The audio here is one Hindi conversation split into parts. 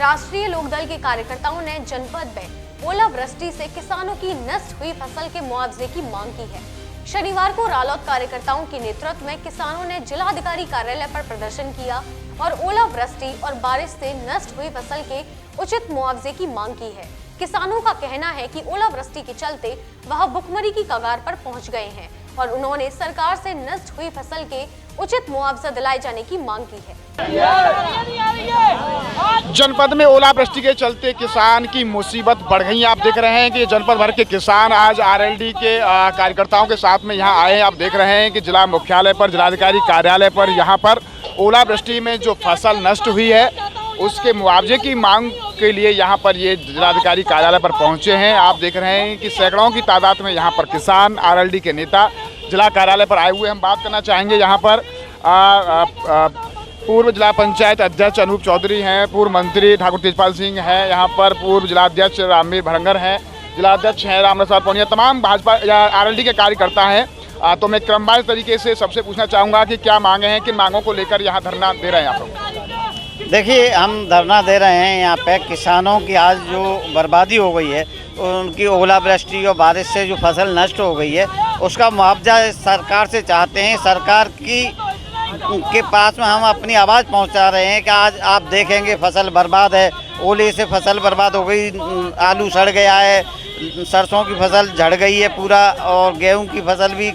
राष्ट्रीय लोकदल के कार्यकर्ताओं ने जनपद में ओलावृष्टि से किसानों की नष्ट हुई फसल के मुआवजे की मांग की है। शनिवार को रालोद कार्यकर्ताओं के नेतृत्व में किसानों ने जिलाधिकारी कार्यालय पर प्रदर्शन किया और ओलावृष्टि और बारिश से नष्ट हुई फसल के उचित मुआवजे की मांग की है। किसानों का कहना है कि ओलावृष्टि के चलते वह भुखमरी की कगार पर पहुंच गए हैं और उन्होंने सरकार से नष्ट हुई फसल के उचित मुआवजा दिलाए जाने की मांग की है। जनपद में ओलावृष्टि के चलते किसान की मुसीबत बढ़ गई है। आप देख रहे हैं कि जनपद भर के किसान आज आरएलडी के कार्यकर्ताओं के साथ में यहाँ आए हैं। आप देख रहे हैं कि जिला मुख्यालय पर, जिलाधिकारी कार्यालय पर यहाँ पर ओलावृष्टि में जो फसल नष्ट हुई है उसके मुआवजे की मांग के लिए यहाँ पर ये जिलाधिकारी कार्यालय पर पहुँचे हैं। आप देख रहे हैं कि सैकड़ों की तादाद में यहाँ पर किसान, आरएलडी के नेता जिला कार्यालय पर आए हुए। हम बात करना चाहेंगे यहाँ पर पूर्व जिला पंचायत अध्यक्ष अनूप चौधरी हैं, पूर्व मंत्री ठाकुर तेजपाल सिंह हैं, यहाँ पर पूर्व जिलाध्यक्ष रामवीर भरंगर हैं, जिलाध्यक्ष हैं रामप्रसाद पौनिया, तमाम भाजपा या आरएलडी के कार्यकर्ता हैं। तो मैं क्रमवार तरीके से सबसे पूछना चाहूँगा कि क्या मांगे हैं, किन मांगों को लेकर यहाँ धरना दे रहे हैं आप लोग? देखिए, हम धरना दे रहे हैं यहाँ पे किसानों की आज जो बर्बादी हो गई है, उनकी ओलावृष्टि और बारिश से जो फसल नष्ट हो गई है उसका मुआवजा सरकार से चाहते हैं। सरकार के पास में हम अपनी आवाज़ पहुंचा रहे हैं कि आज आप देखेंगे फसल बर्बाद है, ओले से फसल बर्बाद हो गई, आलू सड़ गया है, सरसों की फसल झड़ गई है पूरा और गेहूं की फसल भी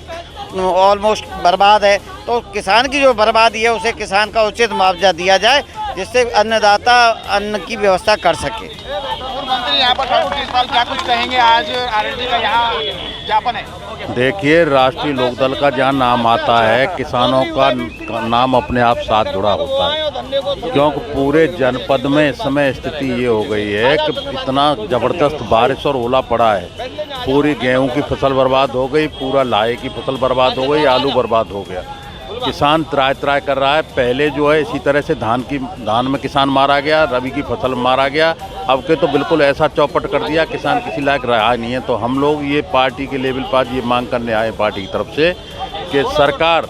ऑलमोस्ट बर्बाद है। तो किसान की जो बर्बादी है उसे किसान का उचित मुआवजा दिया जाए जिससे अन्नदाता अन्न की व्यवस्था कर सके। पूर्व मंत्री यहाँ पर ठाकुर तेजपाल क्या कुछ कहेंगे? आज आरएलडी का यहाँ ज्ञापन है। देखिए, राष्ट्रीय लोकदल का जहाँ नाम आता है किसानों का नाम अपने आप साथ जुड़ा होता है, क्योंकि पूरे जनपद में इस समय स्थिति ये हो गई है कि इतना ज़बरदस्त बारिश और ओला पड़ा है, पूरी गेहूं की फसल बर्बाद हो गई, पूरा लाए की फसल बर्बाद हो गई, आलू बर्बाद हो गया। किसान त्राय त्राय कर रहा है। पहले जो है इसी तरह से धान में किसान मारा गया, रबी की फसल मारा गया, अब के तो बिल्कुल ऐसा चौपट कर दिया किसान किसी लायक रहा नहीं है। तो हम लोग ये पार्टी के लेवल पर ये मांग करने आए पार्टी की तरफ से कि सरकार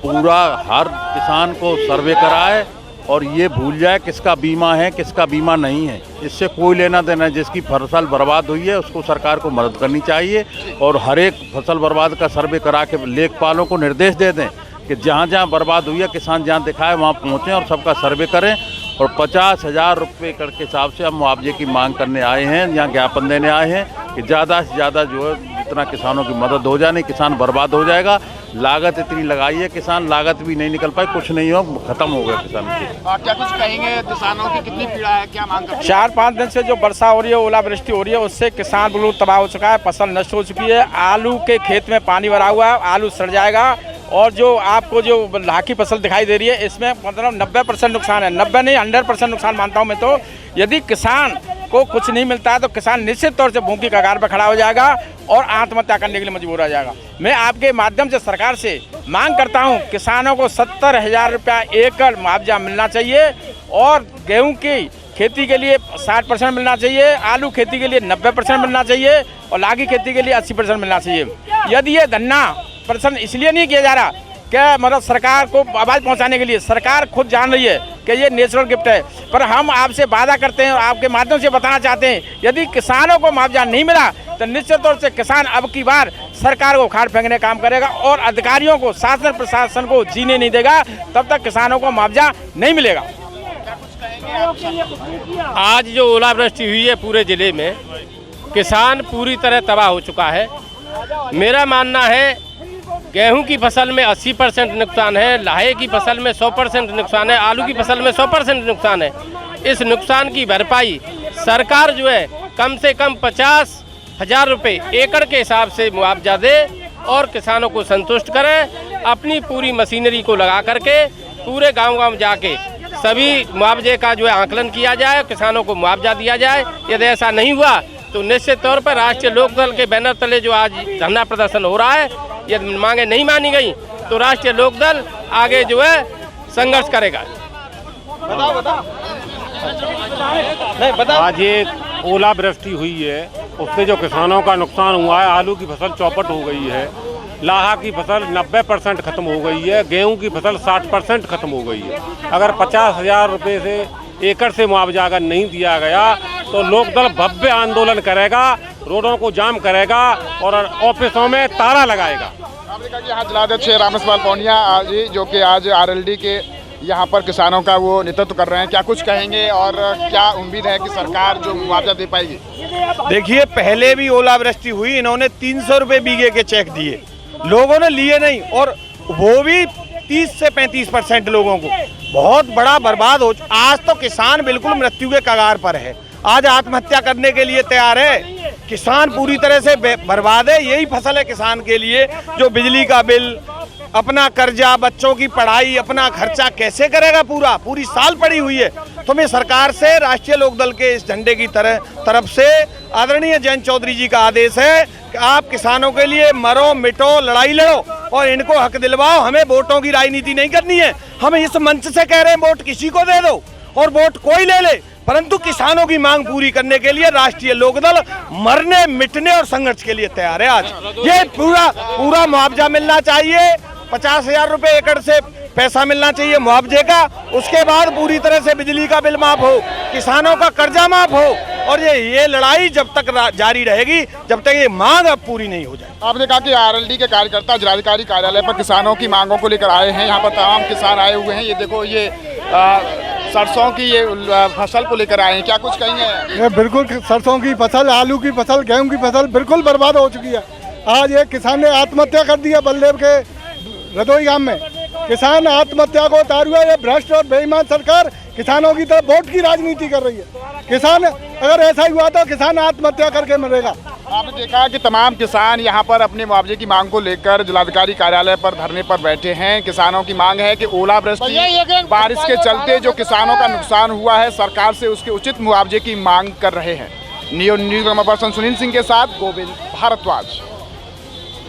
पूरा हर किसान को सर्वे कराए और ये भूल जाए किसका बीमा है किसका बीमा नहीं है, इससे कोई लेना देना। जिसकी फसल बर्बाद हुई है उसको सरकार को मदद करनी चाहिए और हर एक फसल बर्बाद का सर्वे करा के लेखपालों को निर्देश दे दें कि जहाँ जहाँ बर्बाद हुई है किसान जहाँ दिखाए वहाँ पहुँचें और सबका सर्वे करें। और 50,000 रुपये एकड़ के हिसाब से हम मुआवजे की मांग करने आए हैं, यहाँ ज्ञापन देने आए हैं कि ज़्यादा से ज़्यादा जो है जितना किसानों की मदद हो जाए, नहीं किसान बर्बाद हो जाएगा। लागत इतनी लगाई है, किसान लागत भी नहीं निकल पाए, कुछ नहीं हो, खत्म हो गया किसान की। क्या कुछ कहेंगे? किसानों की कितनी पीड़ा है, क्या मांग करते हैं? 4-5 दिन से जो वर्षा हो रही है, ओलावृष्टि हो रही है, उससे किसान बिल्कुल तबाह हो चुका है, फसल नष्ट हो चुकी है। आलू के खेत में पानी भरा हुआ है, आलू सड़ जाएगा। और जो आपको जो लाखी फसल दिखाई दे रही है इसमें मतलब 90% नुकसान है, 90 नहीं 100% नुकसान मानता हूं मैं। तो यदि किसान को कुछ नहीं मिलता है तो किसान निश्चित तौर से भूख की कगार पर खड़ा हो जाएगा और आत्महत्या करने के लिए मजबूर हो जाएगा। मैं आपके माध्यम से सरकार से मांग करता हूं, किसानों को 70,000 रुपया एकड़ मुआवजा मिलना चाहिए और गेहूँ की खेती के लिए 60% मिलना चाहिए, आलू खेती के लिए 90% मिलना चाहिए और लागी खेती के लिए 80% मिलना चाहिए। यदि ये धरना प्रदर्शन इसलिए नहीं किया जा रहा कि मतलब सरकार को आवाज़ पहुंचाने के लिए, सरकार खुद जान रही है कि ये नेचुरल गिफ्ट है, पर हम आपसे वादा करते हैं और आपके माध्यम से बताना चाहते हैं, यदि किसानों को मुआवजा नहीं मिला तो निश्चित तौर से किसान अब की बार सरकार को उखाड़ फेंकने का काम करेगा और अधिकारियों को, शासन प्रशासन को जीने नहीं देगा। तब तक किसानों को मुआवजा नहीं मिलेगा। आज जो ओलावृष्टि हुई है पूरे ज़िले में, किसान पूरी तरह तबाह हो चुका है। मेरा मानना है गेहूं की फसल में 80% नुकसान है, लाहे की फसल में 100% नुकसान है, आलू की फसल में 100% नुकसान है। इस नुकसान की भरपाई सरकार जो है कम से कम 50,000 रुपये एकड़ के हिसाब से मुआवजा दे और किसानों को संतुष्ट करे। अपनी पूरी मशीनरी को लगा करके पूरे गांव-गांव जाके सभी मुआवजे का जो है आकलन किया जाए, किसानों को मुआवजा दिया जाए। यदि ऐसा नहीं हुआ तो निश्चित तौर पर राष्ट्रीय लोकदल के बैनर तले जो आज धरना प्रदर्शन हो रहा है, यदि मांगे नहीं मानी गई तो राष्ट्रीय लोकदल आगे जो है संघर्ष करेगा। आज ये ओलावृष्टि हुई है, उससे जो किसानों का नुकसान हुआ है, आलू की फसल चौपट हो गई है, लाहा की फसल 90% खत्म हो गई है, गेहूं की फसल 60% खत्म हो गई है। अगर 50,000 रुपये से एकड़ से मुआवजा अगर नहीं दिया गया तो लोकदल भव्य आंदोलन करेगा, रोडों को जाम करेगा और ऑफिसों में ताला लगाएगा। आपने कहा कि यहाँ जिलाध्यक्ष रामेश्वर पौनिया जी जो कि आज आरएलडी के यहाँ पर किसानों का वो नेतृत्व कर रहे हैं, क्या कुछ कहेंगे और क्या उम्मीद है कि सरकार जो मुआवजा दे पाएगी? देखिए, पहले भी ओलावृष्टि हुई, इन्होंने 300 रुपये बीघे के चेक दिए, लोगों ने लिए नहीं, और वो भी 30 से 35% लोगों को। बहुत बड़ा बर्बाद हो। आज तो किसान बिल्कुल मृत्यु के कगार पर है, आज आत्महत्या करने के लिए तैयार है। किसान पूरी तरह से बर्बाद है। यही फसल है किसान के लिए, जो बिजली का बिल, अपना कर्जा, बच्चों की पढ़ाई, अपना खर्चा कैसे करेगा? पूरी साल पड़ी हुई है। तो मैं सरकार से, राष्ट्रीय लोकदल के इस झंडे की तरफ से आदरणीय जयंत चौधरी जी का आदेश है कि आप किसानों के लिए मरो मिटो, लड़ाई लड़ो और इनको हक दिलवाओ। हमें वोटों की राजनीति नहीं करनी है। हम इस मंच से कह रहे हैं वोट किसी को दे दो और वोट कोई ले ले, परंतु किसानों की मांग पूरी करने के लिए राष्ट्रीय लोकदल मरने मिटने और संघर्ष के लिए तैयार है। आज ये पूरा मुआवजा मिलना चाहिए। 50,000 रुपए एकड़ से पैसा मिलना चाहिए मुआवजे का। उसके बाद पूरी तरह से बिजली का बिल माफ हो, किसानों का कर्जा माफ हो, और ये लड़ाई जब तक जारी रहेगी जब तक ये मांग अब पूरी नहीं हो जाए। आपने कहा कि आरएलडी के कार्यकर्ता जिलाधिकारी कार्यालय पर किसानों की मांगों को लेकर आए हैं। यहाँ पर तमाम किसान आए हुए हैं। ये देखो, ये सरसों की ये फसल को लेकर आए हैं, क्या कुछ कहेंगे? ये बिल्कुल सरसों की फसल, आलू की फसल, गेहूं की फसल बिल्कुल बर्बाद हो चुकी है। आज एक किसान ने आत्महत्या कर दिया बलदेव के रदोई गांव में। किसान आत्महत्या को उतार हुआ। ये भ्रष्ट और बेईमान सरकार किसानों की तरफ वोट की राजनीति कर रही है। किसान, अगर ऐसा ही हुआ तो किसान आत्महत्या करके मरेगा। आपने देखा कि तमाम किसान यहाँ पर अपने मुआवजे की मांग को लेकर जिलाधिकारी कार्यालय पर धरने पर बैठे हैं। किसानों की मांग है कि ओलावृष्टि, बारिश के चलते जो किसानों का नुकसान हुआ है, सरकार से उसके उचित मुआवजे की मांग कर रहे हैं। न्यूज़ पर्सन सुनील सिंह के साथ गोविंद भारद्वाज।